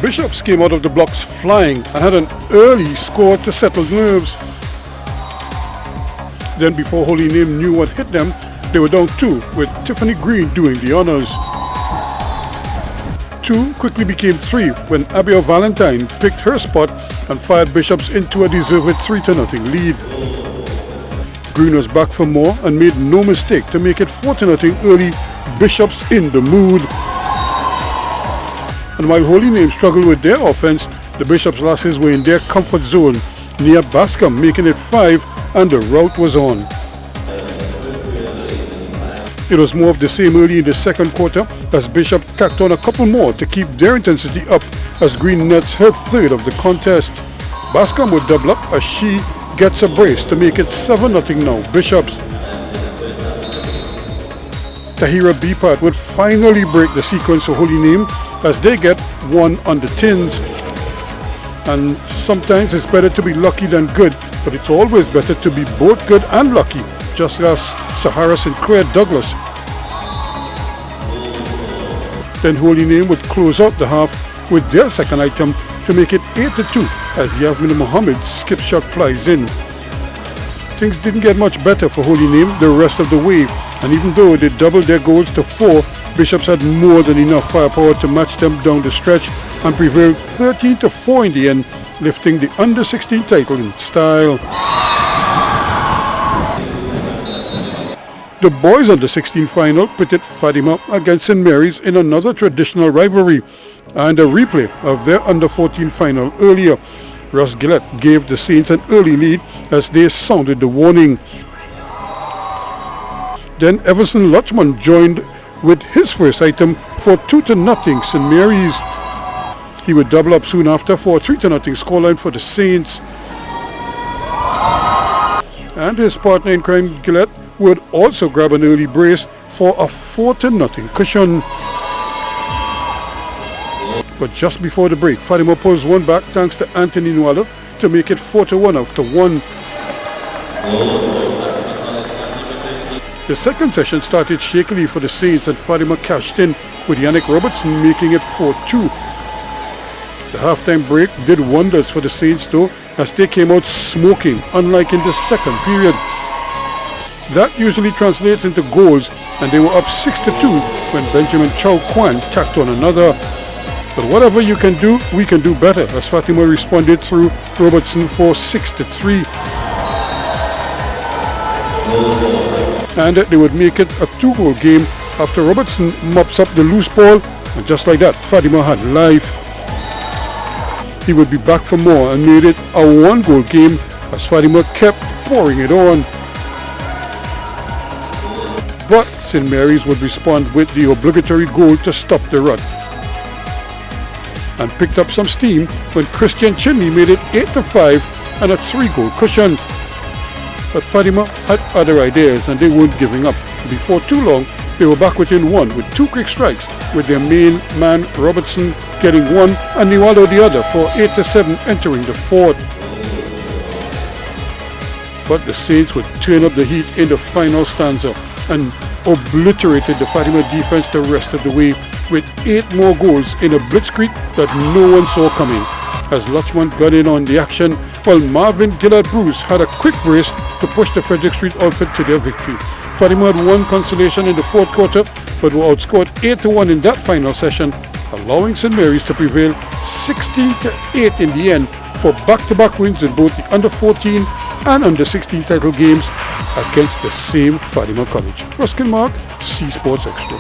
Bishops came out of the blocks flying and had an early score to settle nerves. Then before Holy Name knew what hit them, they were down 2 with Tiffany Green doing the honors. 2 quickly became 3 when Abigail Valentine picked her spot and fired Bishops into a deserved 3-0 lead. Green was back for more and made no mistake to make it 4-0 early. Bishops in the mood. And while Holy Name struggled with their offense, the Bishops' lasses were in their comfort zone, near Bascom making it 5, and the rout was on. It was more of the same early in the second quarter as Bishop tacked on a couple more to keep their intensity up as Green nets her third of the contest. Bascom would double up as she gets a brace to make it 7-0 now, Bishops. Tahira Bipart would finally break the sequence for Holy Name as they get 1 on the tins. And sometimes it's better to be lucky than good, but it's always better to be both good and lucky, just as Sahara Sinclair Douglas. Then Holy Name would close out the half with their second item to make it 8-2 as Yasmin Mohammed's skip shot flies in. Things didn't get much better for Holy Name the rest of the way, and even though they doubled their goals to 4, Bishops had more than enough firepower to match them down the stretch and prevailed 13-4 in the end, lifting the under-16 title in style. The boys under-16 final pitted Fatima against St. Mary's in another traditional rivalry, and a replay of their under-14 final earlier. Russ Gillett gave the Saints an early lead as they sounded the warning. Then Everson Lutchman joined with his first item for 2-0 St. Mary's. He would double up soon after for a 3-0 scoreline for the Saints. And his partner in crime, Gillett, would also grab an early brace for a 4-0 cushion. But just before the break, Fatima pulls one back thanks to Anthony Nwala to make it 4-1 after 1. The second session started shakily for the Saints and Fatima cashed in with Yannick Robertson making it 4-2. The halftime break did wonders for the Saints though, as they came out smoking, unlike in the second period. That usually translates into goals, and they were up 6-2 when Benjamin Chow Kwan tacked on another. But whatever you can do, we can do better, as Fatima responded through Robertson for 6-3. And they would make it a 2-goal game after Robertson mops up the loose ball, and just like that, Fatima had life. He would be back for more and made it a 1-goal game as Fatima kept pouring it on. But St. Mary's would respond with the obligatory goal to stop the run, and picked up some steam when Christian Chinley made it 8-5 and a 3-goal cushion. But Fatima had other ideas and they weren't giving up. Before too long, they were back within 1 with 2 quick strikes, with their main man Robertson getting 1 and Niwalo the other for 8-7 entering the 4th. But the Saints would turn up the heat in the final stanza and obliterated the Fatima defense the rest of the way with 8 more goals in a blitzkrieg that no one saw coming, as Lutchman got in on the action while Marvin Gillard Bruce had a quick brace to push the Frederick Street outfit to their victory. Fatima had 1 consolation in the 4th quarter but were outscored 8-1 in that final session, allowing St. Mary's to prevail 16-8 in the end for back-to-back wins in both the under-14 and under-16 title games against the same Fatima College. Ruskin Mark, C Sports Extra.